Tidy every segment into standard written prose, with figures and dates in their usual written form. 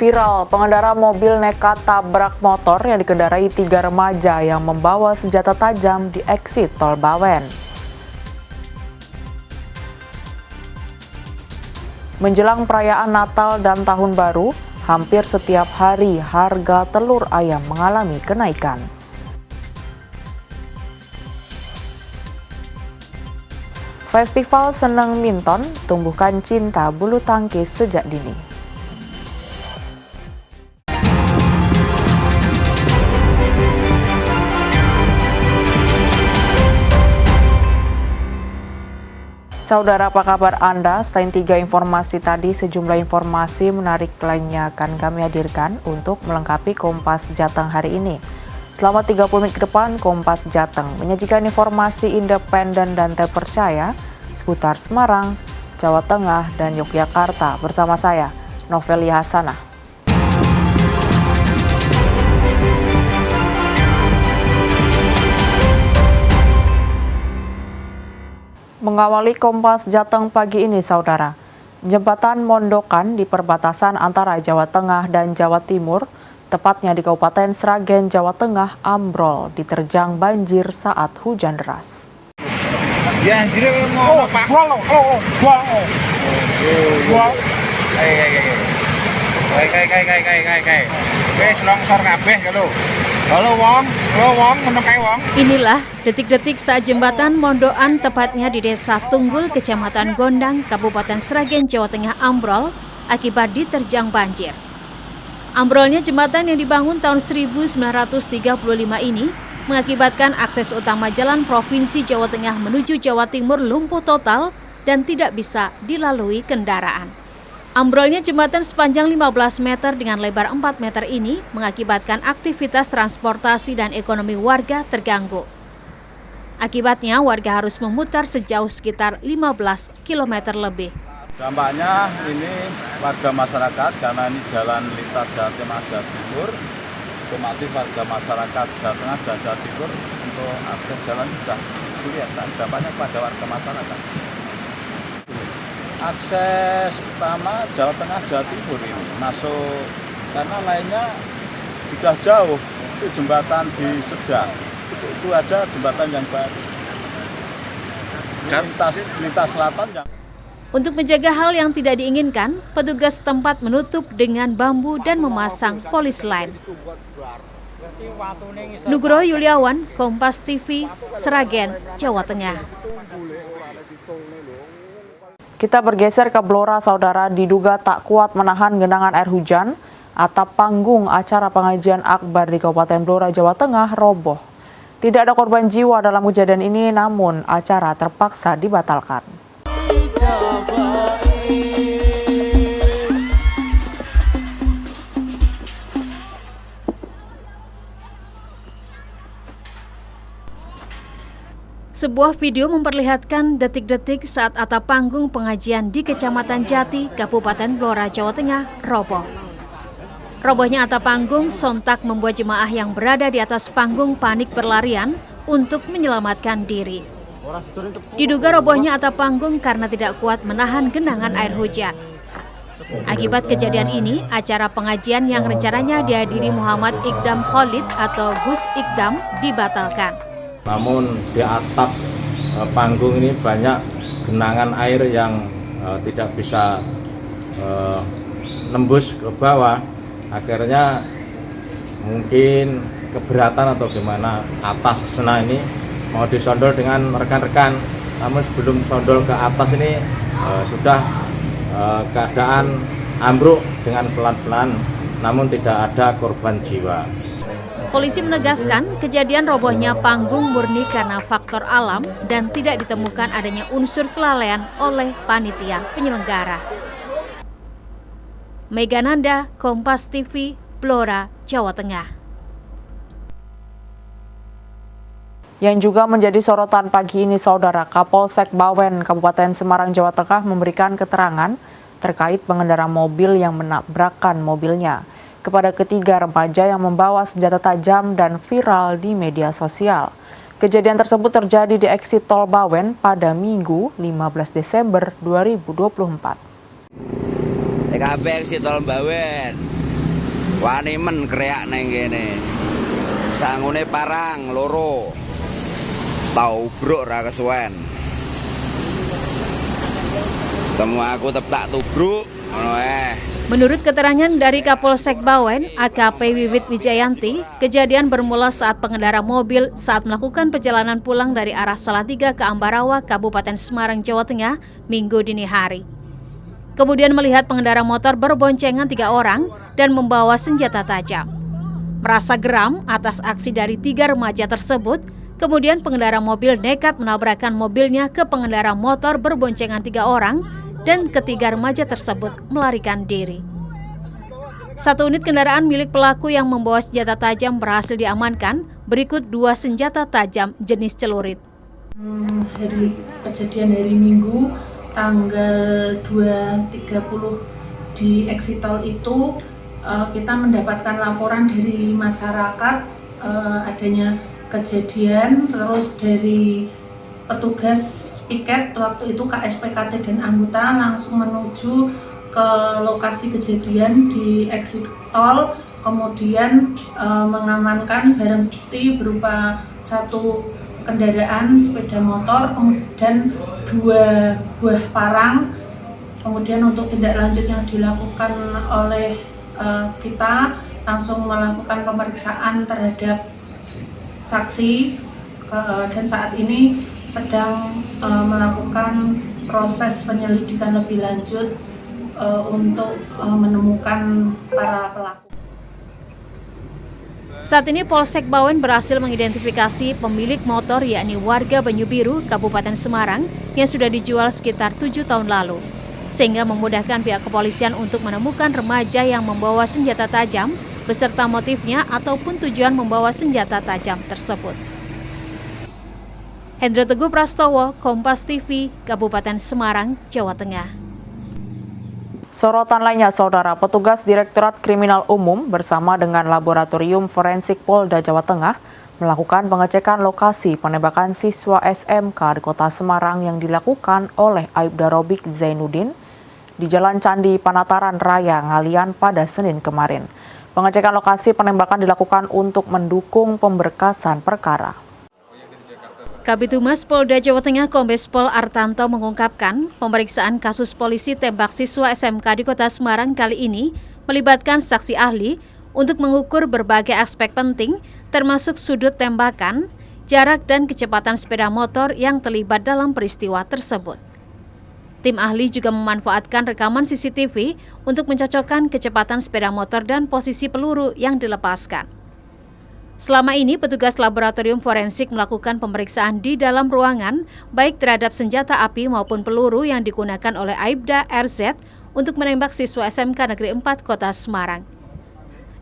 Viral, pengendara mobil nekat tabrak motor yang dikendarai 3 remaja yang membawa senjata tajam di eksit Tol Bawen. Menjelang perayaan Natal dan Tahun Baru, hampir setiap hari harga telur ayam mengalami kenaikan. Festival Seneng Minton tumbuhkan cinta bulu tangkis sejak dini. Saudara, apa kabar Anda? Selain 3 informasi tadi, sejumlah informasi menarik lainnya akan kami hadirkan untuk melengkapi Kompas Jateng hari ini. Selama 30 menit ke depan, Kompas Jateng menyajikan informasi independen dan terpercaya seputar Semarang, Jawa Tengah, dan Yogyakarta bersama saya, Novelia Hasanah. Mengawali Kompas Jateng pagi ini, Saudara, jembatan Mondokan di perbatasan antara Jawa Tengah dan Jawa Timur, tepatnya di Kabupaten Sragen, Jawa Tengah, ambrol diterjang banjir saat hujan deras. Ya, anjir mau Pak. Kayak. Wis longsor kabeh lho. Halo wong, menekai wong. Inilah detik-detik saat jembatan Mondokan tepatnya di Desa Tunggul, Kecamatan Gondang, Kabupaten Sragen, Jawa Tengah ambrol akibat diterjang banjir. Ambrolnya jembatan yang dibangun tahun 1935 ini mengakibatkan akses utama jalan Provinsi Jawa Tengah menuju Jawa Timur lumpuh total dan tidak bisa dilalui kendaraan. Ambrolnya jembatan sepanjang 15 meter dengan lebar 4 meter ini mengakibatkan aktivitas transportasi dan ekonomi warga terganggu. Akibatnya warga harus memutar sejauh sekitar 15 km lebih. Dampaknya ini warga masyarakat karena ini jalan lintas Jawa Tengah Jawa Timur, otomatis warga masyarakat Jawa Tengah dan Jawa Timur untuk akses jalan sudah sulit dan dampaknya pada warga masyarakat. Akses utama Jawa Tengah Jawa Timur ini masuk karena lainnya sudah jauh, itu jembatan di Sedang, itu aja jembatan yang baru. Lintas selatan yang Untuk menjaga hal yang tidak diinginkan, petugas setempat menutup dengan bambu dan memasang polis lain. Nugroho Yuliawan, Kompas TV, Sragen, Jawa Tengah. Kita bergeser ke Blora, Saudara. Diduga tak kuat menahan genangan air hujan, atap panggung acara pengajian akbar di Kabupaten Blora, Jawa Tengah roboh. Tidak ada korban jiwa dalam kejadian ini, namun acara terpaksa dibatalkan. Sebuah video memperlihatkan detik-detik saat atap panggung pengajian di Kecamatan Jati, Kabupaten Blora, Jawa Tengah, roboh. Robohnya atap panggung sontak membuat jemaah yang berada di atas panggung panik berlarian untuk menyelamatkan diri. Diduga robohnya atap panggung karena tidak kuat menahan genangan air hujan. Akibat kejadian ini, acara pengajian yang rencananya dihadiri Muhammad Iqdam Khalid atau Gus Iqdam dibatalkan. Namun di atap panggung ini banyak genangan air yang tidak bisa nembus ke bawah. Akhirnya mungkin keberatan atau gimana atas sena ini mau disondol dengan rekan-rekan. Namun sebelum sondol ke atas ini sudah keadaan ambruk dengan pelan-pelan, namun tidak ada korban jiwa. Polisi menegaskan kejadian robohnya panggung murni karena faktor alam dan tidak ditemukan adanya unsur kelalaian oleh panitia penyelenggara. Mega Nanda, Kompas TV, Blora, Jawa Tengah. Yang juga menjadi sorotan pagi ini, Saudara, Kapolsek Bawen, Kabupaten Semarang, Jawa Tengah memberikan keterangan terkait pengendara mobil yang menabrakkan mobilnya kepada ketiga remaja yang membawa senjata tajam dan viral di media sosial. Kejadian tersebut terjadi di eksit Tol Bawen pada Minggu 15 Desember 2024. TKP eksit Tol Bawen. Wani men kreak neng kene. Sangune parang loro. Tau bruk ra kesuwen. Temu aku tak tubruk ngono Menurut keterangan dari Kapolsek Bawen, AKP Wiwit Wijayanti, kejadian bermula saat pengendara mobil saat melakukan perjalanan pulang dari arah Salatiga ke Ambarawa, Kabupaten Semarang, Jawa Tengah, Minggu dini hari. Kemudian melihat pengendara motor berboncengan 3 orang dan membawa senjata tajam. Merasa geram atas aksi dari 3 remaja tersebut, kemudian pengendara mobil nekat menabrakkan mobilnya ke pengendara motor berboncengan 3 orang dan ketiga remaja tersebut melarikan diri. 1 unit kendaraan milik pelaku yang membawa senjata tajam berhasil diamankan, berikut 2 senjata tajam jenis celurit. Kejadian hari Minggu tanggal 2.30 di Eksitol itu kita mendapatkan laporan dari masyarakat adanya kejadian, terus dari petugas piket waktu itu KSPKT dan anggota langsung menuju ke lokasi kejadian di Eksitol, kemudian mengamankan barang bukti berupa 1 kendaraan sepeda motor, kemudian 2 buah parang. Kemudian untuk tindak lanjut yang dilakukan oleh kita langsung melakukan pemeriksaan terhadap saksi dan saat ini sedang melakukan proses penyelidikan lebih lanjut untuk menemukan para pelaku. Saat ini Polsek Bawen berhasil mengidentifikasi pemilik motor yakni warga Banyu Biru, Kabupaten Semarang yang sudah dijual sekitar 7 tahun lalu, sehingga memudahkan pihak kepolisian untuk menemukan remaja yang membawa senjata tajam beserta motifnya ataupun tujuan membawa senjata tajam tersebut. Hendra Teguh Prastowo, Kompas TV, Kabupaten Semarang, Jawa Tengah. Sorotan lainnya, Saudara, petugas Direktorat Kriminal Umum bersama dengan Laboratorium Forensik Polda Jawa Tengah melakukan pengecekan lokasi penembakan siswa SMK di Kota Semarang yang dilakukan oleh Aibda Robik Zainuddin di Jalan Candi Panataran Raya, Ngalian pada Senin kemarin. Pengecekan lokasi penembakan dilakukan untuk mendukung pemberkasan perkara. Kabid Humas Polda Jawa Tengah Kombes Pol Artanto mengungkapkan pemeriksaan kasus polisi tembak siswa SMK di Kota Semarang kali ini melibatkan saksi ahli untuk mengukur berbagai aspek penting termasuk sudut tembakan, jarak dan kecepatan sepeda motor yang terlibat dalam peristiwa tersebut. Tim ahli juga memanfaatkan rekaman CCTV untuk mencocokkan kecepatan sepeda motor dan posisi peluru yang dilepaskan. Selama ini, petugas laboratorium forensik melakukan pemeriksaan di dalam ruangan, baik terhadap senjata api maupun peluru yang digunakan oleh Aibda RZ untuk menembak siswa SMK Negeri 4 Kota Semarang.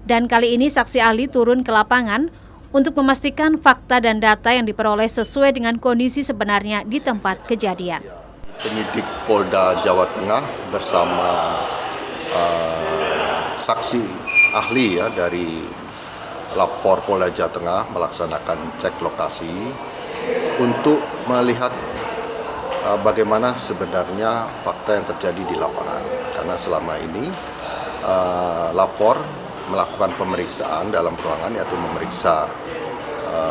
Dan kali ini saksi ahli turun ke lapangan untuk memastikan fakta dan data yang diperoleh sesuai dengan kondisi sebenarnya di tempat kejadian. Penyidik Polda Jawa Tengah bersama saksi ahli dari Lab 4 Polda Jawa Tengah melaksanakan cek lokasi untuk melihat bagaimana sebenarnya fakta yang terjadi di lapangan. Karena selama ini Lab 4 melakukan pemeriksaan dalam ruangan, yaitu memeriksa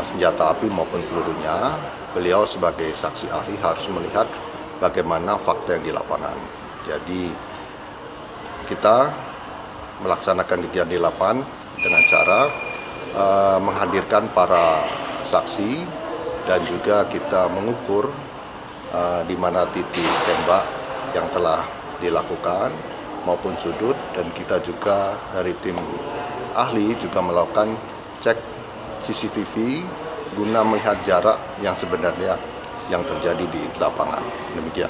senjata api maupun pelurunya. Beliau sebagai saksi ahli harus melihat bagaimana fakta yang di lapangan. Jadi kita melaksanakan kegiatan di lapangan dengan cara menghadirkan para saksi dan juga kita mengukur di mana titik tembak yang telah dilakukan maupun sudut, dan kita juga dari tim ahli juga melakukan cek CCTV guna melihat jarak yang sebenarnya yang terjadi di lapangan. Demikian.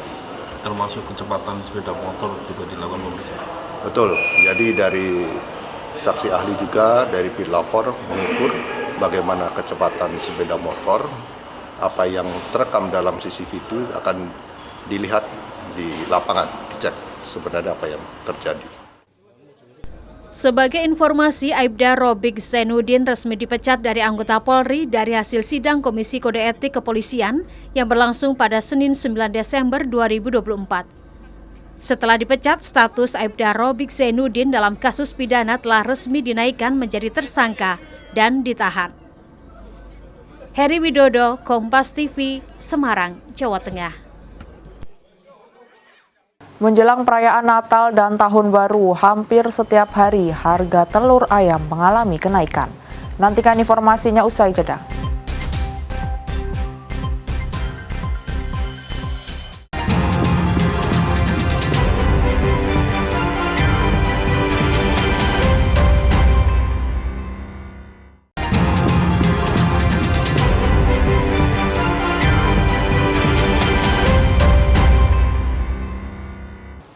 Termasuk kecepatan sepeda motor juga dilakukan pemeriksaan. Betul. Jadi dari saksi ahli juga dari Pilapor mengukur bagaimana kecepatan sepeda motor, apa yang terekam dalam CCTV itu akan dilihat di lapangan, dicek sebenarnya apa yang terjadi. Sebagai informasi, Aibda Robik Zainuddin resmi dipecat dari anggota Polri dari hasil sidang Komisi Kode Etik Kepolisian yang berlangsung pada Senin 9 Desember 2024. Setelah dipecat, status Aibda Robik Zainuddin dalam kasus pidana telah resmi dinaikkan menjadi tersangka dan ditahan. Heri Widodo, Kompas TV, Semarang, Jawa Tengah. Menjelang perayaan Natal dan Tahun Baru, hampir setiap hari harga telur ayam mengalami kenaikan. Nantikan informasinya usai jeda.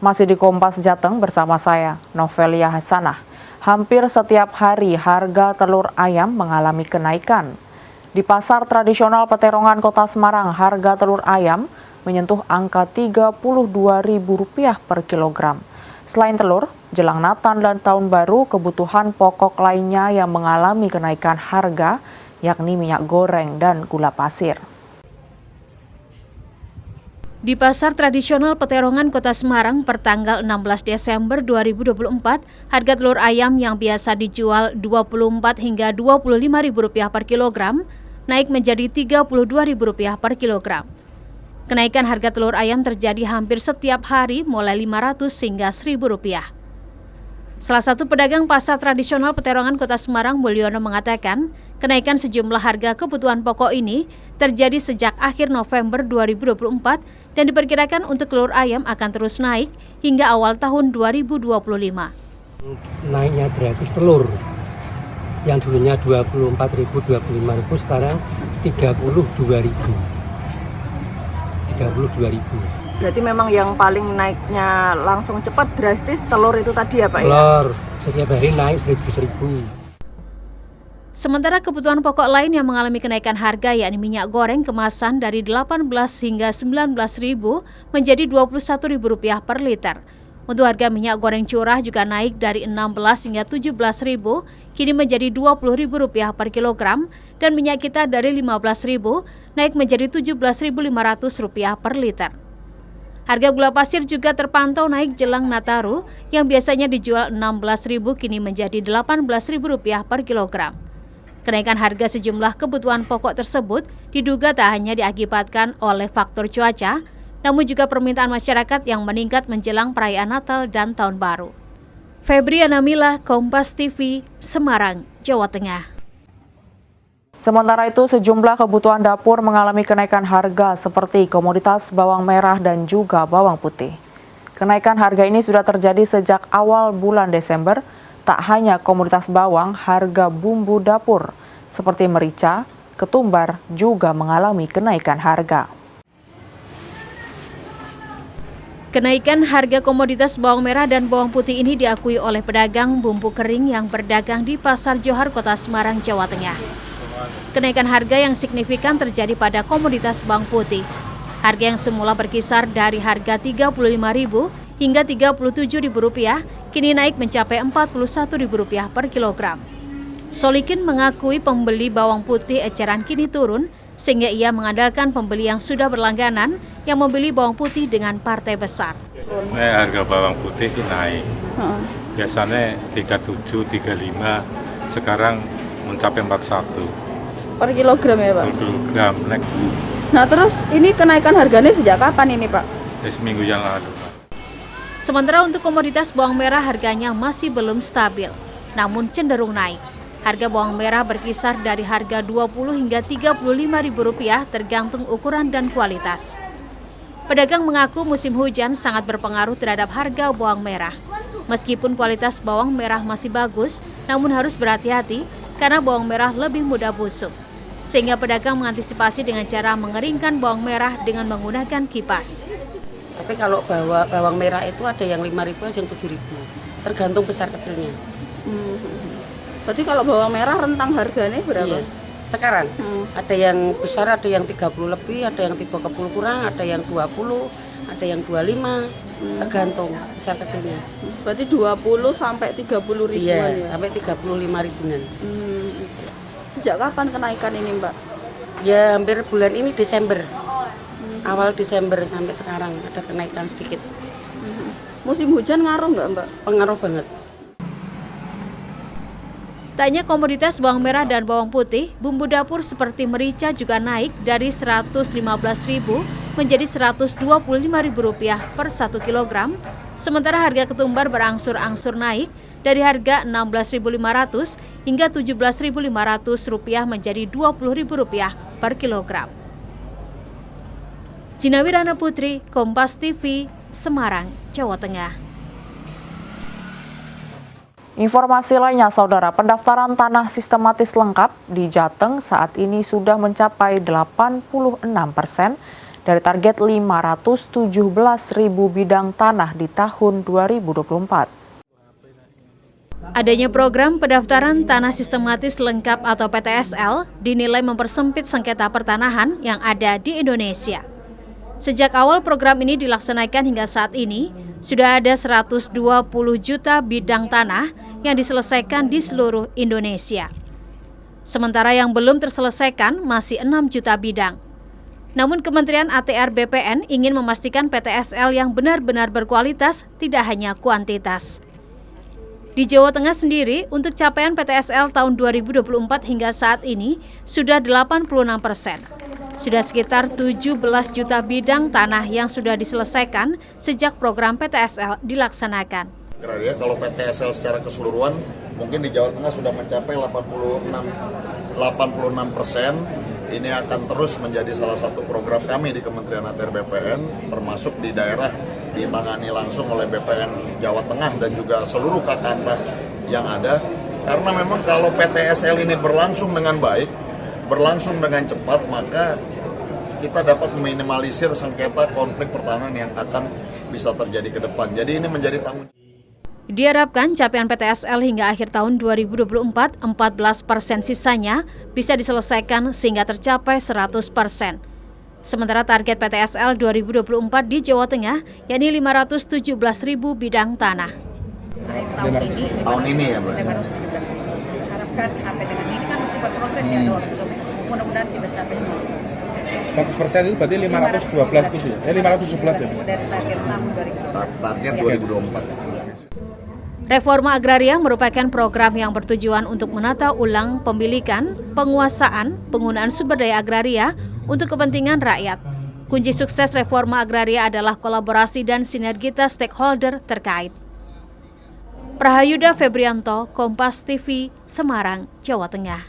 Masih di Kompas Jateng bersama saya, Novelia Hasanah. Hampir setiap hari harga telur ayam mengalami kenaikan. Di pasar tradisional Peterongan Kota Semarang, harga telur ayam menyentuh angka Rp32.000 per kilogram. Selain telur, jelang Natal dan Tahun Baru, kebutuhan pokok lainnya yang mengalami kenaikan harga, yakni minyak goreng dan gula pasir. Di Pasar Tradisional Peterongan Kota Semarang pertanggal 16 Desember 2024, harga telur ayam yang biasa dijual Rp24 hingga Rp25.000 per kilogram naik menjadi Rp32.000 per kilogram. Kenaikan harga telur ayam terjadi hampir setiap hari mulai Rp500 hingga Rp1.000. Salah satu pedagang Pasar Tradisional Peterongan Kota Semarang, Mulyono, mengatakan kenaikan sejumlah harga kebutuhan pokok ini terjadi sejak akhir November 2024 dan diperkirakan untuk telur ayam akan terus naik hingga awal tahun 2025. Naiknya gratis telur yang dulunya Rp24.000, Rp25.000, sekarang Rp32.000. Berarti memang yang paling naiknya langsung cepat drastis telur itu tadi ya Pak? Telur setiap hari naik Rp1.000. Sementara kebutuhan pokok lain yang mengalami kenaikan harga yakni minyak goreng kemasan dari Rp18 hingga Rp19.000 menjadi Rp21.000 per liter. Untuk harga minyak goreng curah juga naik dari Rp16 hingga Rp17.000 kini menjadi Rp20.000 per kilogram dan minyak kita dari Rp15.000 naik menjadi Rp17.500 per liter. Harga gula pasir juga terpantau naik jelang Nataru yang biasanya dijual Rp16.000 kini menjadi Rp18.000 per kilogram. Kenaikan harga sejumlah kebutuhan pokok tersebut diduga tak hanya diakibatkan oleh faktor cuaca, namun juga permintaan masyarakat yang meningkat menjelang perayaan Natal dan Tahun Baru. Febriana Mila, Kompas TV, Semarang, Jawa Tengah. Sementara itu, sejumlah kebutuhan dapur mengalami kenaikan harga seperti komoditas bawang merah dan juga bawang putih. Kenaikan harga ini sudah terjadi sejak awal bulan Desember. Tak hanya komoditas bawang, harga bumbu dapur seperti merica, ketumbar juga mengalami kenaikan harga. Kenaikan harga komoditas bawang merah dan bawang putih ini diakui oleh pedagang bumbu kering yang berdagang di Pasar Johar, Kota Semarang, Jawa Tengah. Kenaikan harga yang signifikan terjadi pada komoditas bawang putih. Harga yang semula berkisar dari harga Rp35.000 hingga Rp37.000 kini naik mencapai Rp41.000 per kilogram. Solikin mengakui pembeli bawang putih eceran kini turun sehingga ia mengandalkan pembeli yang sudah berlangganan yang membeli bawang putih dengan partai besar. Harga bawang putih naik. Biasanya 37, 35, sekarang mencapai 41. Per kilogram ya Pak? Per kilogram. Nah terus ini kenaikan harganya sejak kapan ini Pak? Seminggu yang lalu. Sementara untuk komoditas bawang merah harganya masih belum stabil, namun cenderung naik. Harga bawang merah berkisar dari harga Rp20 hingga Rp35.000 tergantung ukuran dan kualitas. Pedagang mengaku musim hujan sangat berpengaruh terhadap harga bawang merah. Meskipun kualitas bawang merah masih bagus, namun harus berhati-hati karena bawang merah lebih mudah busuk. Sehingga pedagang mengantisipasi dengan cara mengeringkan bawang merah dengan menggunakan kipas. Tapi kalau bawang merah itu ada yang Rp5.000, ada yang Rp7.000, tergantung besar kecilnya. Berarti kalau bawang merah rentang harganya berapa? Iya. Sekarang ada yang besar, ada yang 30 lebih, ada yang 30 kurang, ada yang 20, ada yang 25, tergantung besar kecilnya. Berarti 20 sampai 30 ribuan iya, ya? sampai 35 ribuan. Sejak kapan kenaikan ini Mbak? Ya hampir bulan ini Desember. Awal Desember sampai sekarang ada kenaikan sedikit. Musim hujan ngaruh nggak Mbak? Pengaruh banget. Tak hanya komoditas bawang merah dan bawang putih, bumbu dapur seperti merica juga naik dari Rp115.000 menjadi Rp125.000 per 1 kg, sementara harga ketumbar berangsur-angsur naik dari harga Rp16.500 hingga Rp17.500 menjadi Rp20.000 per kilogram. Jina Wirana Putri, Kompas TV, Semarang, Jawa Tengah. Informasi lainnya, Saudara, pendaftaran tanah sistematis lengkap di Jateng saat ini sudah mencapai 86% dari target 517.000 bidang tanah di tahun 2024. Adanya program pendaftaran tanah sistematis lengkap atau PTSL dinilai mempersempit sengketa pertanahan yang ada di Indonesia. Sejak awal program ini dilaksanakan hingga saat ini, sudah ada 120 juta bidang tanah yang diselesaikan di seluruh Indonesia. Sementara yang belum terselesaikan masih 6 juta bidang. Namun Kementerian ATR BPN ingin memastikan PTSL yang benar-benar berkualitas, tidak hanya kuantitas. Di Jawa Tengah sendiri, untuk capaian PTSL tahun 2024 hingga saat ini sudah 86%. Sudah sekitar 17 juta bidang tanah yang sudah diselesaikan sejak program PTSL dilaksanakan. Kalau PTSL secara keseluruhan mungkin di Jawa Tengah sudah mencapai 86%. Ini akan terus menjadi salah satu program kami di Kementerian ATR BPN, termasuk di daerah ditangani langsung oleh BPN Jawa Tengah dan juga seluruh kakanta yang ada. Karena memang kalau PTSL ini berlangsung dengan baik, berlangsung dengan cepat, maka kita dapat meminimalisir sengketa konflik pertanahan yang akan bisa terjadi ke depan. Jadi ini menjadi tanggung jawab. Diharapkan capaian PTSL hingga akhir tahun 2024, 14% sisanya bisa diselesaikan sehingga tercapai 100%. Sementara target PTSL 2024 di Jawa Tengah yakni 517.000 bidang tanah. Tahun ini ya, Mbak? 517. Harapkan sampai dengan ini kan masih berproses ya, ada waktu. Mudah-mudahan kita capai semua 100%. 100% itu berarti 512 itu ya? 517 ya? Dari target tahun 2024. Target 2024. Reforma agraria merupakan program yang bertujuan untuk menata ulang pemilikan, penguasaan, penggunaan sumber daya agraria untuk kepentingan rakyat. Kunci sukses reforma agraria adalah kolaborasi dan sinergitas stakeholder terkait. Prahayuda Febrianto, Kompas TV, Semarang, Jawa Tengah.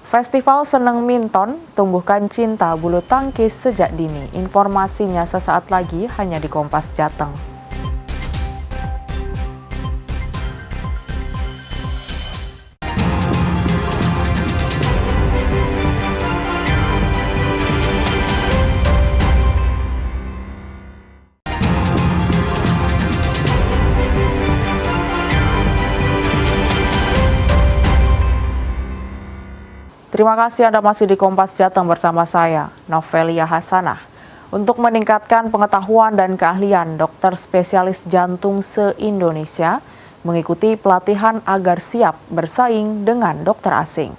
Festival Seneng Minton tumbuhkan cinta bulu tangkis sejak dini. Informasinya sesaat lagi hanya di Kompas Jateng. Terima kasih Anda masih di Kompas Jateng bersama saya, Novelia Hasanah. Untuk meningkatkan pengetahuan dan keahlian, dokter spesialis jantung se-Indonesia mengikuti pelatihan agar siap bersaing dengan dokter asing.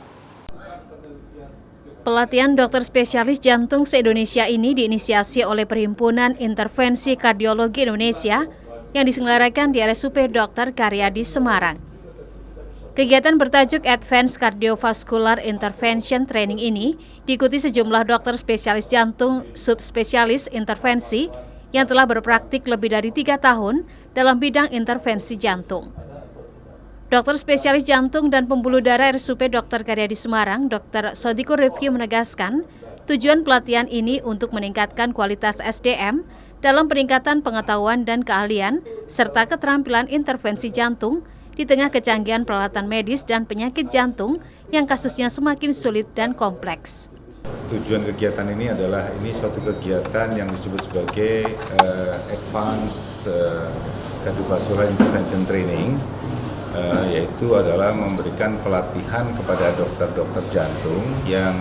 Pelatihan dokter spesialis jantung se-Indonesia ini diinisiasi oleh Perhimpunan Intervensi Kardiologi Indonesia yang diselenggarakan di RSUP Dr. Karyadi Semarang. Kegiatan bertajuk Advanced Cardiovascular Intervention Training ini diikuti sejumlah dokter spesialis jantung subspesialis intervensi yang telah berpraktik lebih dari 3 tahun dalam bidang intervensi jantung. Dokter spesialis jantung dan pembuluh darah RSUP Dr. Karyadi Semarang, Dr. Sodikur Rifki menegaskan, tujuan pelatihan ini untuk meningkatkan kualitas SDM dalam peningkatan pengetahuan dan keahlian serta keterampilan intervensi jantung di tengah kecanggihan peralatan medis dan penyakit jantung yang kasusnya semakin sulit dan kompleks. Tujuan kegiatan ini adalah suatu kegiatan yang disebut sebagai Advanced Cardiovascular Intervention Training, yaitu adalah memberikan pelatihan kepada dokter-dokter jantung yang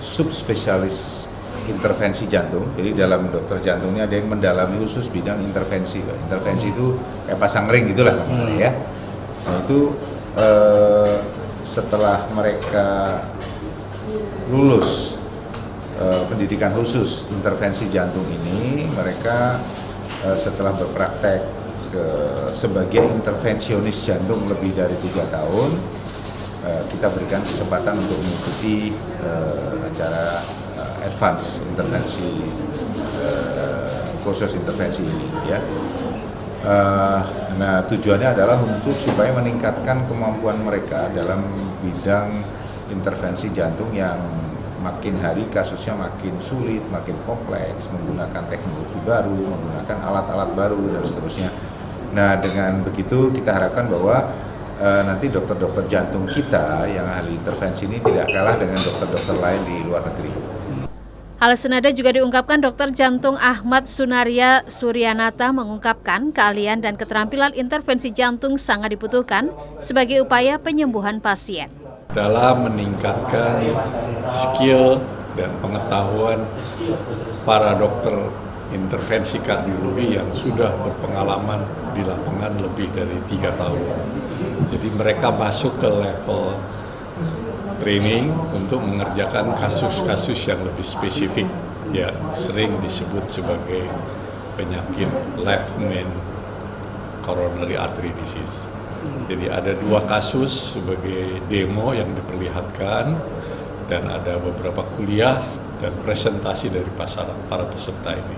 subspesialis intervensi jantung. Jadi dalam dokter jantung ini ada yang mendalami khusus bidang intervensi. Intervensi itu kayak pasang ring gitulah ya. Nah itu setelah mereka lulus pendidikan khusus intervensi jantung ini, mereka setelah berpraktek sebagai intervensionis jantung lebih dari 3 tahun, kita berikan kesempatan untuk mengikuti acara advance intervensi, kursus intervensi ini ya. Nah, tujuannya adalah untuk supaya meningkatkan kemampuan mereka dalam bidang intervensi jantung yang makin hari kasusnya makin sulit, makin kompleks, menggunakan teknologi baru, menggunakan alat-alat baru dan seterusnya. Nah, dengan begitu kita harapkan bahwa nanti dokter-dokter jantung kita yang ahli intervensi ini tidak kalah dengan dokter-dokter lain di luar negeri. Hal senada juga diungkapkan Dr. Jantung Ahmad Sunaria Suryanata, mengungkapkan keahlian dan keterampilan intervensi jantung sangat dibutuhkan sebagai upaya penyembuhan pasien. Dalam meningkatkan skill dan pengetahuan para dokter intervensi kardiologi yang sudah berpengalaman di lapangan lebih dari 3 tahun. Jadi mereka masuk ke level training untuk mengerjakan kasus-kasus yang lebih spesifik, ya sering disebut sebagai penyakit left main coronary artery disease. Jadi ada 2 kasus sebagai demo yang diperlihatkan dan ada beberapa kuliah dan presentasi dari para peserta ini.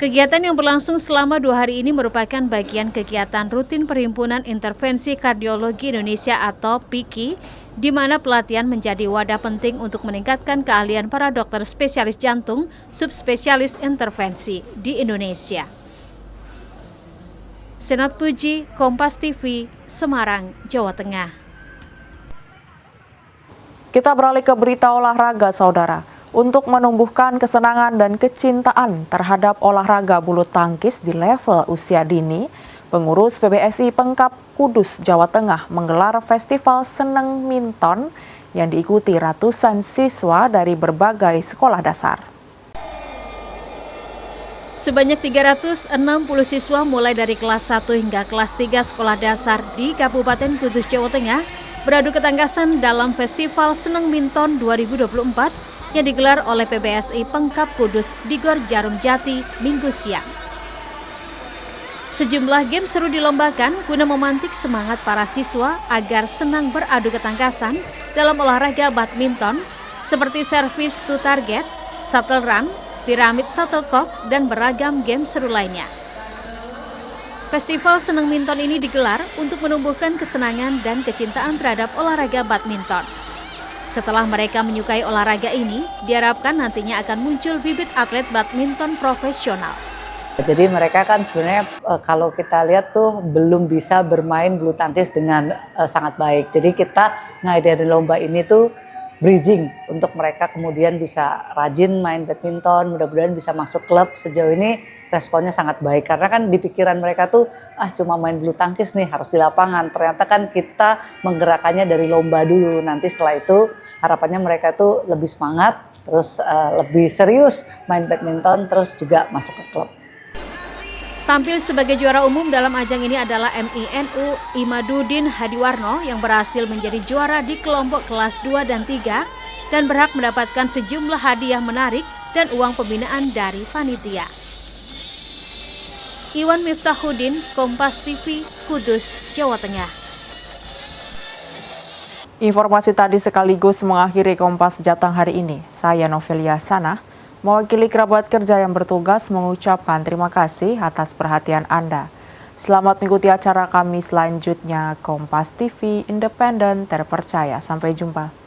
Kegiatan yang berlangsung selama 2 hari ini merupakan bagian kegiatan rutin Perhimpunan Intervensi Kardiologi Indonesia atau PIKI, di mana pelatihan menjadi wadah penting untuk meningkatkan keahlian para dokter spesialis jantung, subspesialis intervensi di Indonesia. Senat Puji, Kompas TV, Semarang, Jawa Tengah. Kita beralih ke berita olahraga, saudara. Untuk menumbuhkan kesenangan dan kecintaan terhadap olahraga bulu tangkis di level usia dini, pengurus PBSI Pengkap Kudus, Jawa Tengah menggelar Festival Seneng Minton yang diikuti ratusan siswa dari berbagai sekolah dasar. Sebanyak 360 siswa mulai dari kelas 1 hingga kelas 3 sekolah dasar di Kabupaten Kudus, Jawa Tengah beradu ketangkasan dalam Festival Seneng Minton 2024 yang digelar oleh PBSI Pengkap Kudus di Gor Jarum Jati Minggu siang. Sejumlah game seru dilombakan guna memantik semangat para siswa agar senang beradu ketangkasan dalam olahraga badminton seperti servis to target, shuttle run, piramid shuttlecock, dan beragam game seru lainnya. Festival Seneng Minton ini digelar untuk menumbuhkan kesenangan dan kecintaan terhadap olahraga badminton. Setelah mereka menyukai olahraga ini, diharapkan nantinya akan muncul bibit atlet badminton profesional. Jadi mereka kan sebenarnya kalau kita lihat tuh belum bisa bermain bulu tangkis dengan sangat baik. Jadi kita ngadain lomba ini tuh bridging untuk mereka kemudian bisa rajin main badminton, mudah-mudahan bisa masuk klub. Sejauh ini responnya sangat baik karena kan di pikiran mereka tuh cuma main bulu tangkis nih harus di lapangan. Ternyata kan kita menggerakkannya dari lomba dulu. Nanti setelah itu harapannya mereka tuh lebih semangat, terus lebih serius main badminton, terus juga masuk ke klub. Tampil sebagai juara umum dalam ajang ini adalah MINU Imaduddin Hadiwarno yang berhasil menjadi juara di kelompok kelas 2 dan 3 dan berhak mendapatkan sejumlah hadiah menarik dan uang pembinaan dari panitia. Iwan Miftahuddin, Kompas TV, Kudus, Jawa Tengah. Informasi tadi sekaligus mengakhiri Kompas Jateng hari ini. Saya Novelia Sana, mewakili kerabat kerja yang bertugas mengucapkan terima kasih atas perhatian Anda. Selamat mengikuti acara kami selanjutnya. Kompas TV, independen, terpercaya. Sampai jumpa.